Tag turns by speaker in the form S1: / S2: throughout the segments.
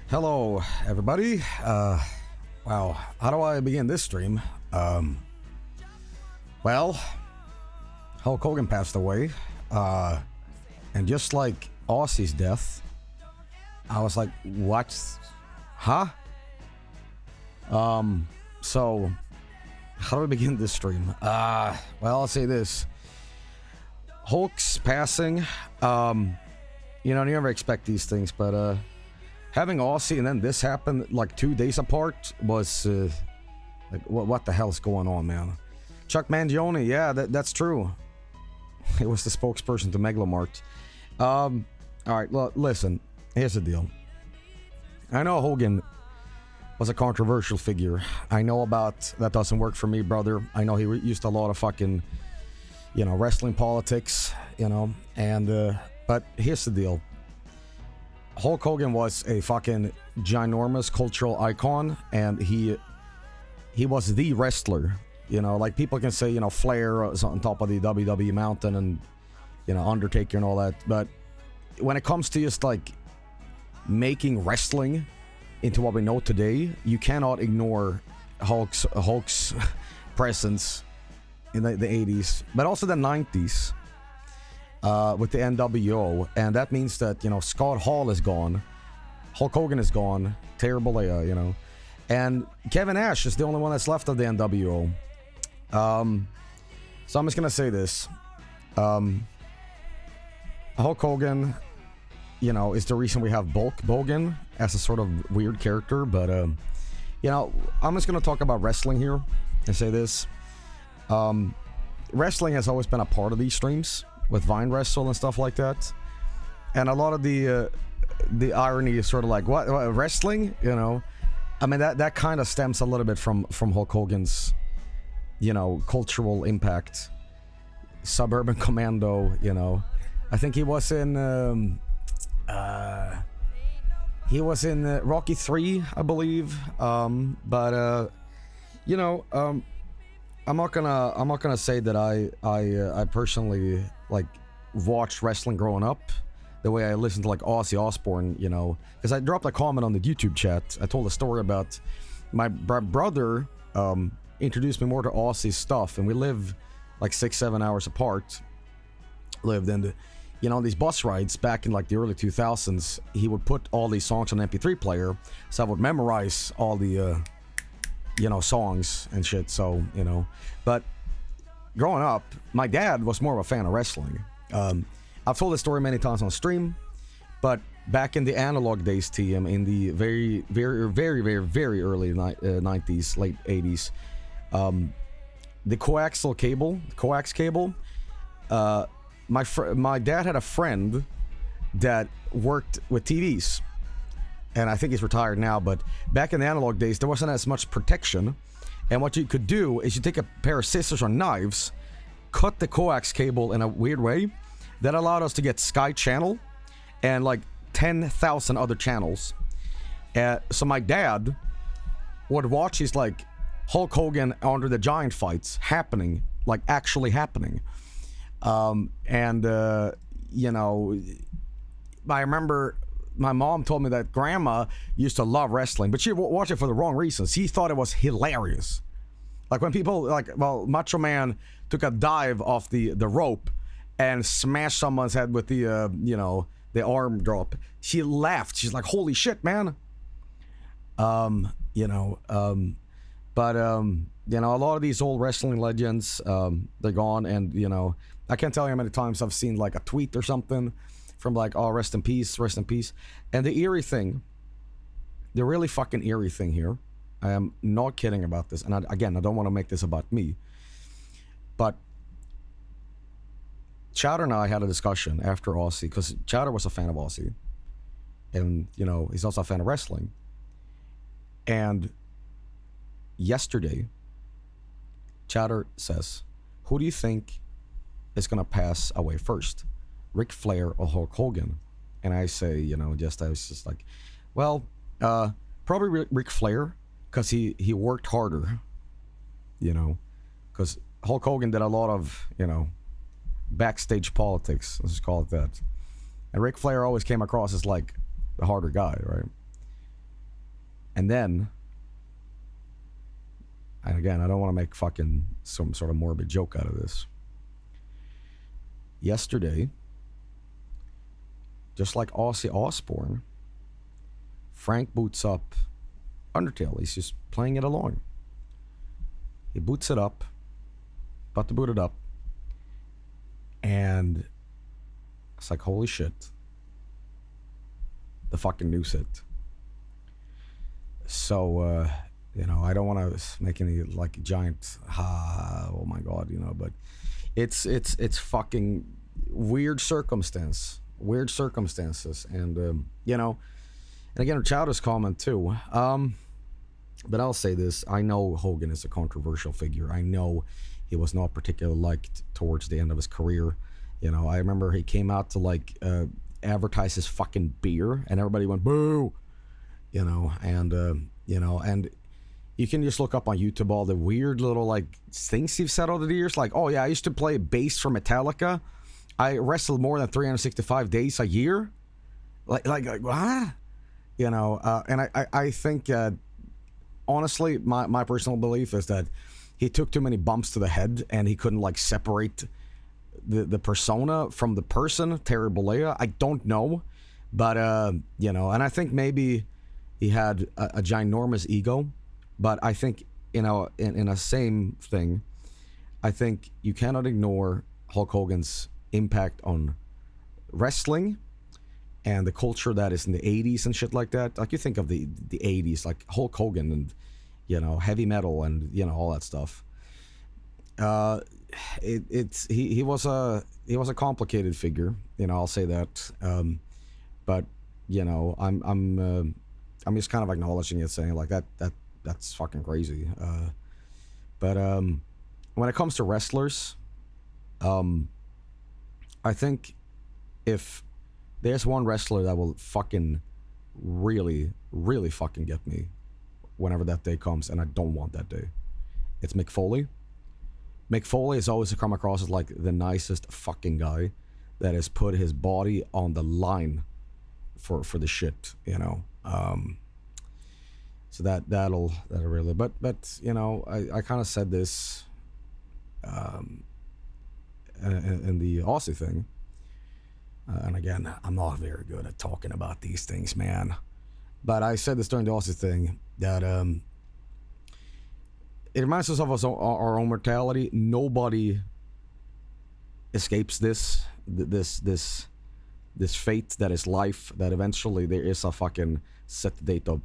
S1: Hello, everybody. Wow, how do I begin this stream? Well, Hulk Hogan passed away, and just like Aussie's death, I was like, what? Huh? So, how do I begin this stream? Well, I'll say this. Hulk's passing, you never expect these things, but, having Aussie and then this happened like 2 days apart was like what the hell's going on, man? Chuck Mangione, yeah, that's true. He was the spokesperson to Megalomart. All right, listen. Here's the deal. I know Hogan was a controversial figure. I know about that doesn't work for me, brother. I know he used a lot of fucking, wrestling politics, and but here's the deal. Hulk Hogan was a fucking ginormous cultural icon, and he was the wrestler. Like people can say, Flair is on top of the WWE mountain and, Undertaker and all that. But when it comes to just like making wrestling into what we know today, you cannot ignore Hulk's presence in the 80s, but also the 90s. With the NWO, and that means that Scott Hall is gone, Hulk Hogan is gone, Gene Bollea, and Kevin Nash is the only one that's left of the NWO. So I'm just gonna say this: Hulk Hogan, is the reason we have Bulk Hogan as a sort of weird character. But I'm just gonna talk about wrestling here and say this: wrestling has always been a part of these streams, with Vine Wrestle and stuff like that, and a lot of the irony is sort of like what wrestling, I mean that kind of stems a little bit from Hulk Hogan's, cultural impact. Suburban Commando, I think he was in Rocky 3, I believe, but I'm not gonna say that I personally like watched wrestling growing up the way I listened to like Ozzy Osbourne, because I dropped a comment on the YouTube chat. I told a story about my brother introduced me more to Ozzy's stuff, and we live like 6-7 hours apart. Lived in these bus rides back in like the early 2000s. He would put all these songs on an MP3 player, so I would memorize all the songs and shit. So, but growing up, my dad was more of a fan of wrestling. I've told this story many times on stream, but back in the analog days, TM, in the very, very, very, very, very early 90s, late 80s, the coax cable, my dad had a friend that worked with TVs. And I think he's retired now, but back in the analog days, there wasn't as much protection. And what you could do is you take a pair of scissors or knives, cut the coax cable in a weird way that allowed us to get Sky Channel and like 10,000 other channels. So my dad would watch these like Hulk Hogan Andre the Giant fights happening, like actually happening. I remember my mom told me that grandma used to love wrestling, but she watched it for the wrong reasons. He thought it was hilarious. Like when people Macho Man took a dive off the rope and smashed someone's head with the arm drop. She laughed. She's like, holy shit, man. A lot of these old wrestling legends, they're gone, and I can't tell you how many times I've seen like a tweet or something from like, oh, rest in peace. And the eerie thing, the really fucking eerie thing here, I am not kidding about this, and I don't want to make this about me, but Chowder and I had a discussion after Aussie, because Chowder was a fan of Aussie, and he's also a fan of wrestling. And yesterday, Chowder says, who do you think is gonna pass away first, Ric Flair or Hulk Hogan? And I say, I was just like, well, probably Ric Flair, because he worked harder, because Hulk Hogan did a lot of, backstage politics, let's just call it that. And Ric Flair always came across as like the harder guy, right? And then, and again, I don't want to make fucking some sort of morbid joke out of this. Yesterday, just like Ozzy Osbourne, Frank boots up Undertale. He's just playing it along. He boots it up, about to boot it up, and it's like, holy shit. The fucking news hit. So, I don't want to make any like giant oh my god, but it's fucking weird circumstances, and and again, Chowder's comment too. But I'll say this: I know Hogan is a controversial figure. I know he was not particularly liked towards the end of his career. I remember he came out to like advertise his fucking beer, and everybody went boo. And you can just look up on YouTube all the weird little like things you've said over the years, like, oh yeah, I used to play bass for Metallica. I wrestled more than 365 days a year. Like what? And I think honestly, my personal belief is that he took too many bumps to the head and he couldn't like separate the persona from the person, Terry Bollea. I don't know, but and I think maybe he had a ginormous ego. But I think, in a same thing, I think you cannot ignore Hulk Hogan's impact on wrestling and the culture that is in the 80s and shit like that. Like, you think of the 80s, like Hulk Hogan and, heavy metal and, all that stuff. He was a complicated figure, I'll say that. But, I'm just kind of acknowledging it, saying like that's fucking crazy. But when it comes to wrestlers, I think if there's one wrestler that will fucking really, really fucking get me whenever that day comes, and I don't want that day, it's Mick Foley. Mick Foley has always come across as like the nicest fucking guy that has put his body on the line for the shit, So that'll really, but I kind of said this in the Aussie thing, and again, I'm not very good at talking about these things, man. But I said this during the Aussie thing that it reminds us of our own mortality. Nobody escapes this fate that is life. That eventually there is a fucking set date of,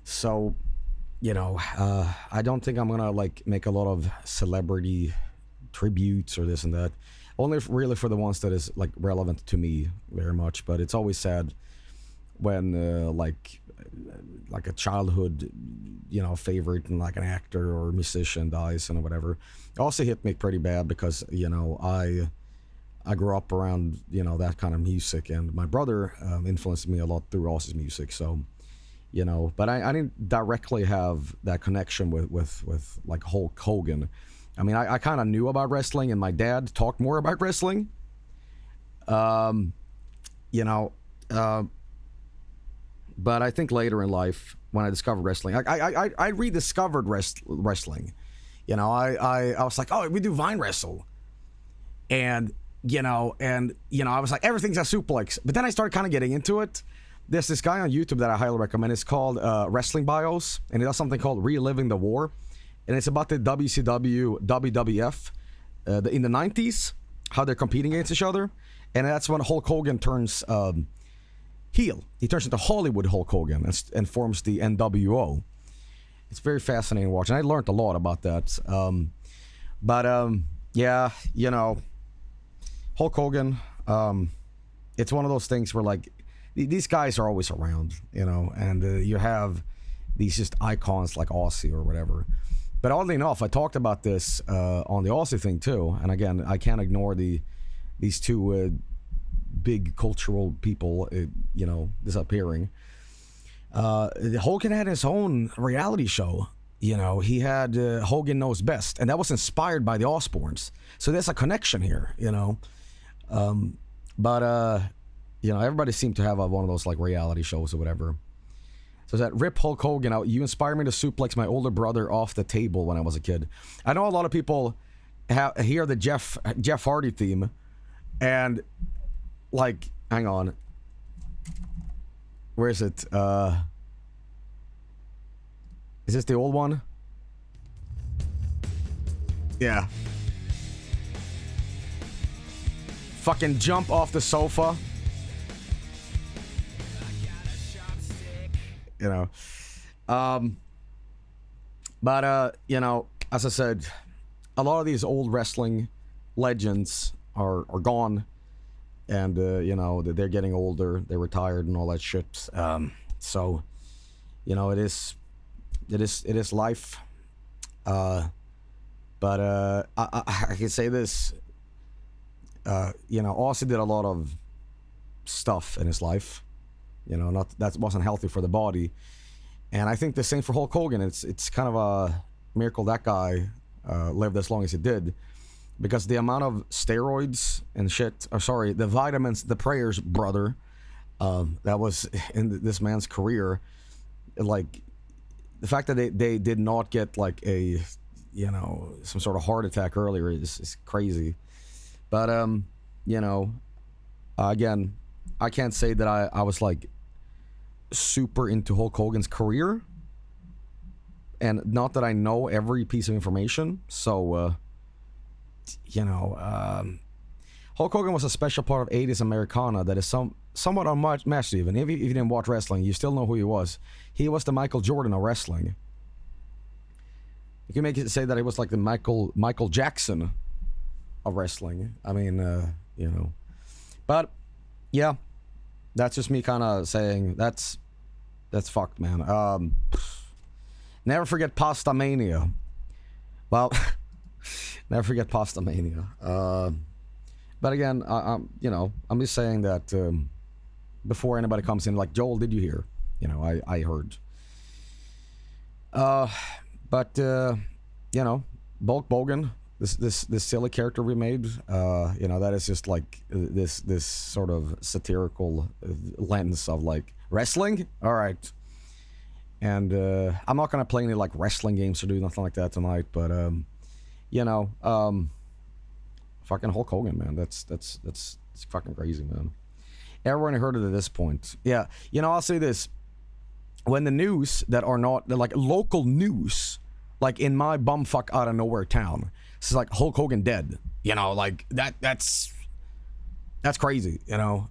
S1: So, I don't think I'm gonna like make a lot of celebrity tributes or this and that. Only really for the ones that is like relevant to me very much. But it's always sad when like a childhood, favorite and like an actor or musician dies and whatever. It also hit me pretty bad because I grew up around that kind of music, and my brother influenced me a lot through Ross's music. So. But I didn't directly have that connection with like Hulk Hogan. I mean, I kind of knew about wrestling, and my dad talked more about wrestling. But I think later in life, when I discovered wrestling, I rediscovered wrestling. I was like, oh, we do Vine Wrestle. And I was like, everything's a suplex. But then I started kind of getting into it. There's this guy on YouTube that I highly recommend. It's called Wrestling Bios, and he does something called Reliving the War, and it's about the WCW, WWF in the 90s, how they're competing against each other, and that's when Hulk Hogan turns heel. He turns into Hollywood Hulk Hogan and forms the NWO. It's very fascinating to watch, and I learned a lot about that. Yeah, Hulk Hogan, it's one of those things where like, these guys are always around, and you have these just icons like Aussie or whatever. But oddly enough, I talked about this on the Aussie thing too. And again, I can't ignore these two big cultural people, disappearing. Hogan had his own reality show. He had Hogan Knows Best, and that was inspired by the Osbournes. So there's a connection here, everybody seemed to have one of those like reality shows or whatever. So that rip Hulk Hogan out. You inspired me to suplex my older brother off the table when I was a kid. I know a lot of people hear the Jeff Hardy theme, and like, hang on, where is it? Is this the old one? Yeah. Fucking jump off the sofa. You know. But you know, as I said, a lot of these old wrestling legends are gone. And, you know, they're getting older, they're retired and all that shit. So, you know, it is life. But I can say this, you know, Aussie did a lot of stuff in his life. You know, that wasn't healthy for the body. And I think the same for Hulk Hogan. It's kind of a miracle that guy lived as long as he did. Because the amount of steroids and shit, or sorry, the vitamins, the prayers, brother, that was in this man's career, like, the fact that they did not get, like, a, you know, some sort of heart attack earlier is crazy. But, you know, again, I can't say that I was, like, super into Hulk Hogan's career. And not that I know every piece of information, so, you know, Hulk Hogan was a special part of 80s Americana that is somewhat unmatched even. If you didn't watch wrestling, you still know who he was. He was the Michael Jordan of wrestling. You can make it say that he was like the Michael Jackson of wrestling. I mean, you know. But, yeah, that's just me kind of saying that's fucked, man. Never forget Pasta Mania. Well... Never forget Pasta Mania. But again, you know, I'm just saying that before anybody comes in, like, Joel, did you hear? You know, I heard. But you know, Bulk Bogan, this silly character we made, you know, that is just like this sort of satirical lens of like wrestling. All right. And I'm not gonna play any like wrestling games or do nothing like that tonight, but you know, fucking Hulk Hogan, man. That's fucking crazy, man. Everyone heard it at this point. Yeah, you know, I'll say this. When the news that are not, like, local news, like in my bumfuck out of nowhere town, it's like Hulk Hogan dead. You know, like, that's crazy, you know.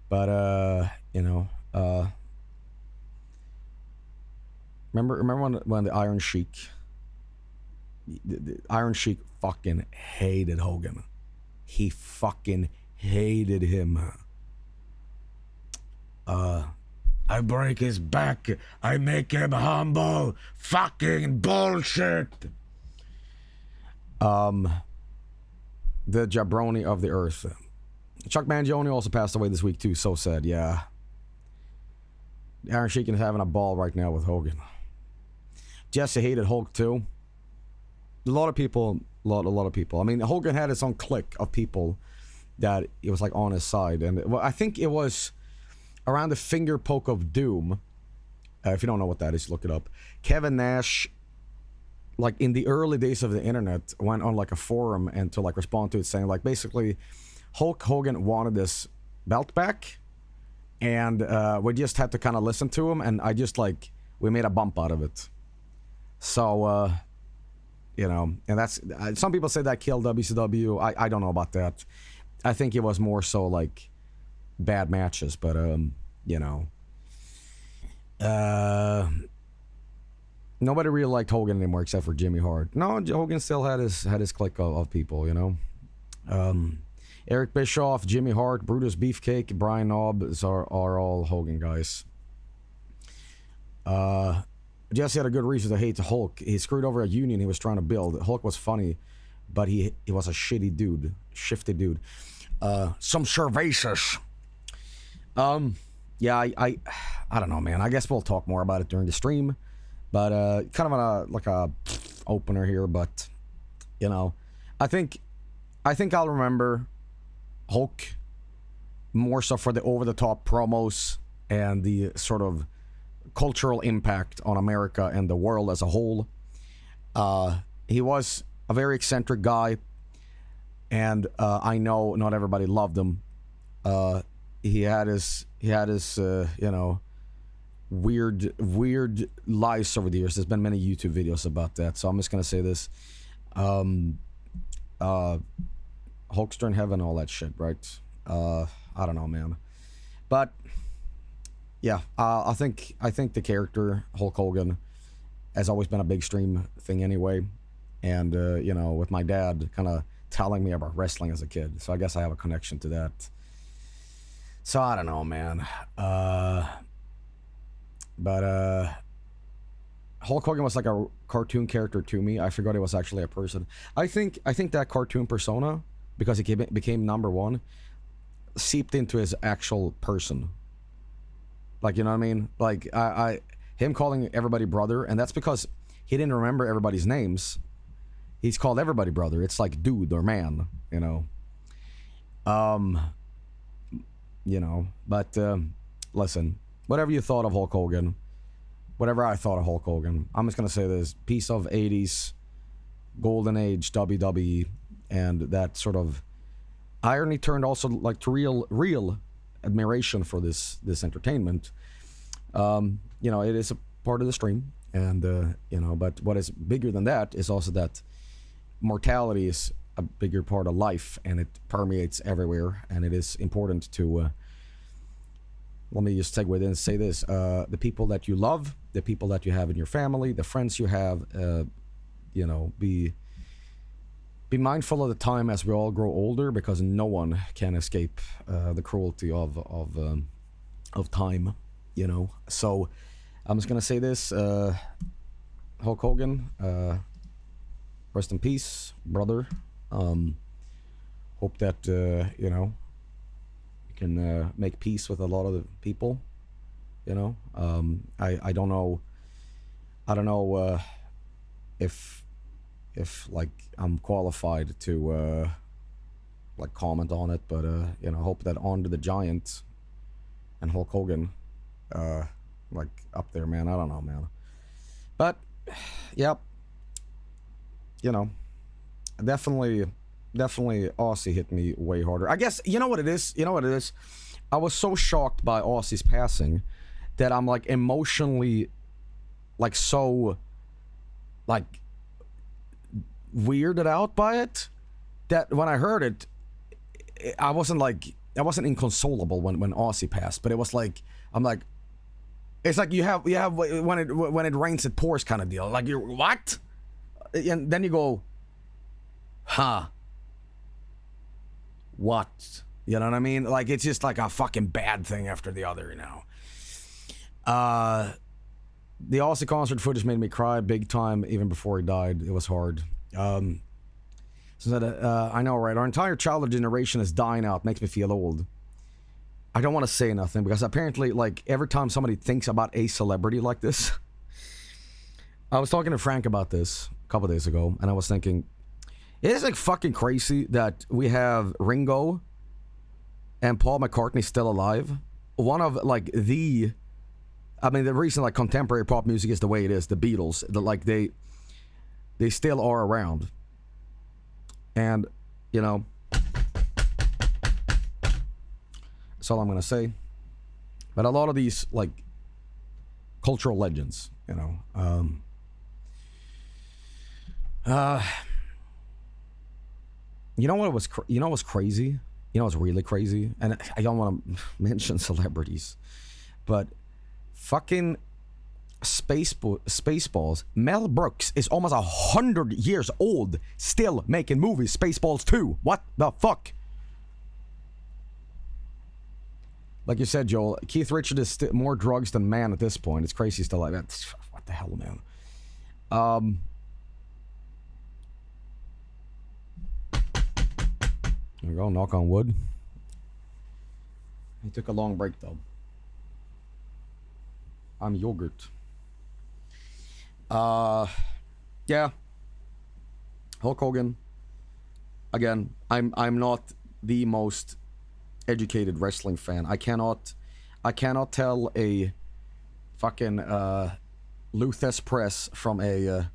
S1: But, you know, remember when the Iron Sheik... The Iron Sheik fucking hated Hogan. He fucking hated him. I break his back. I make him humble. Fucking bullshit. The jabroni of the earth. Chuck Mangione also passed away this week too. So sad, yeah. Iron Sheik is having a ball right now with Hogan. Jessie hated Hulk too. A lot of people. I mean, Hogan had his own clique of people that it was like on his side, and well, I think it was around the finger poke of doom. If you don't know what that is, look it up. Kevin Nash, like in the early days of the internet, went on like a forum and to like respond to it, saying like basically, Hulk Hogan wanted this belt back, and we just had to kind of listen to him, and I just like we made a bump out of it. So. You know, and that's, some people say that killed WCW. I don't know about that. I think it was more so like bad matches, but you know, nobody really liked Hogan anymore except for Jimmy Hart. No, Hogan still had his clique of people, you know. Eric Bischoff, Jimmy Hart, Brutus Beefcake, Brian Knobb are all Hogan guys. Jessie had a good reason to hate the Hulk. He screwed over a union he was trying to build. Hulk was funny, but he was a shitty dude. Shifty dude. Some cervezas. Yeah, I don't know, man. I guess we'll talk more about it during the stream. But kind of like a opener here, but you know, I think I'll remember Hulk more so for the over-the-top promos and the sort of cultural impact on America and the world as a whole. He was a very eccentric guy, and I know not everybody loved him. He had his you know, weird lives over the years. There's been many YouTube videos about that, so I'm just gonna say this. Hulkster in heaven, all that shit, right? I don't know, man. But yeah, I think the character Hulk Hogan has always been a big stream thing anyway, and you know, with my dad kind of telling me about wrestling as a kid, so I guess I have a connection to that. So I don't know, man. But Hulk Hogan was like a cartoon character to me. I forgot he was actually a person. I think that cartoon persona, because he became #1, seeped into his actual person. Like, you know what I mean? Like, him calling everybody brother, and that's because he didn't remember everybody's names. He's called everybody brother. It's like dude or man, you know. You know, but listen, whatever you thought of Hulk Hogan, whatever I thought of Hulk Hogan, I'm just gonna say this: piece of 80s golden age WWE, and that sort of irony turned also like to real admiration for this entertainment. You know, it is a part of the stream, and you know, but what is bigger than that is also that mortality is a bigger part of life, and it permeates everywhere, and it is important to let me just segue in and say this: the people that you love, the people that you have in your family, the friends you have, you know, be mindful of the time as we all grow older, because no one can escape the cruelty of time, you know. So I'm just gonna say this: Hulk Hogan, rest in peace, brother. Hope that you know, you can make peace with a lot of the people, you know. I don't know if like I'm qualified to like comment on it, but you know, hope that Andre the Giant and Hulk Hogan like up there, man. I don't know, man. But yep, you know, definitely Aussie hit me way harder. I guess you know what it is. I was so shocked by Aussie's passing that I'm like emotionally like so like weirded out by it, that when I heard it, I wasn't inconsolable when Aussie passed, but it was like, I'm like, it's like you have when it rains it pours kind of deal. Like, you're what? And then you go, huh? What? You know what I mean? Like, it's just like a fucking bad thing after the other, you know. The Aussie concert footage made me cry big time even before he died. It was hard. So that I know, right? Our entire childhood generation is dying out. Makes me feel old. I don't want to say nothing because apparently, like, every time somebody thinks about a celebrity like this, I was talking to Frank about this a couple days ago, and I was thinking, it is like fucking crazy that we have Ringo and Paul McCartney still alive. One of like the reason like contemporary pop music is the way it is, the Beatles, like they still are around. And, you know, that's all I'm gonna say. But a lot of these like cultural legends, you know, you know what was you know what's crazy? You know what's really crazy? And I don't want to mention celebrities, but fucking Spaceballs. Mel Brooks is almost 100 years old, still making movies. Spaceballs 2. What the fuck? Like you said, Joel, Keith Richards is more drugs than man at this point. It's crazy still like that. What the hell, man? There we go, knock on wood. He took a long break though. I'm yogurt. Yeah. Hulk Hogan. Again, I'm not the most educated wrestling fan. I I cannot tell a fucking Luthes press from a